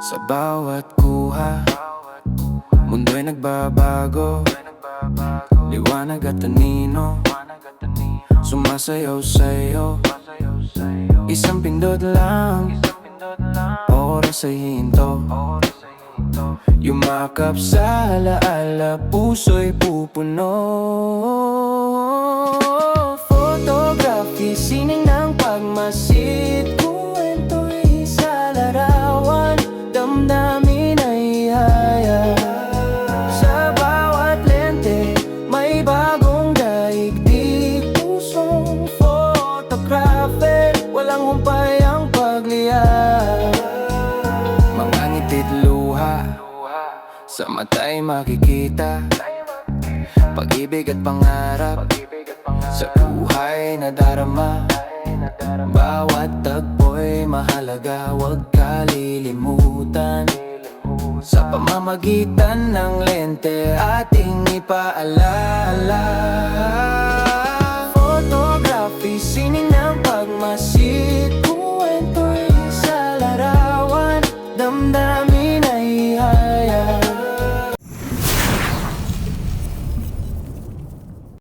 Sa bawat kuha, mundo'y nagbabago. Liwanag at anino, sumasayaw sa'yo. Isang pindot lang, oras ay hinto. Yumakap sa alaala, puso'y pupuno. Photography, sining ng pagmasid. Kwento'y sa larawan, damdamin ay ihaya. Sa bawat lente, may bagong daigdig. Pusong photographer, walang humpay ang pagliya. Mga ngiti't luha, sa mata'y makikita. Pag-ibig at pangarap, sa buhay na darama. Bawat tagpo'y mahalaga, huwag kalilimutan. Sa pamamagitan ng lente, ating ipaalala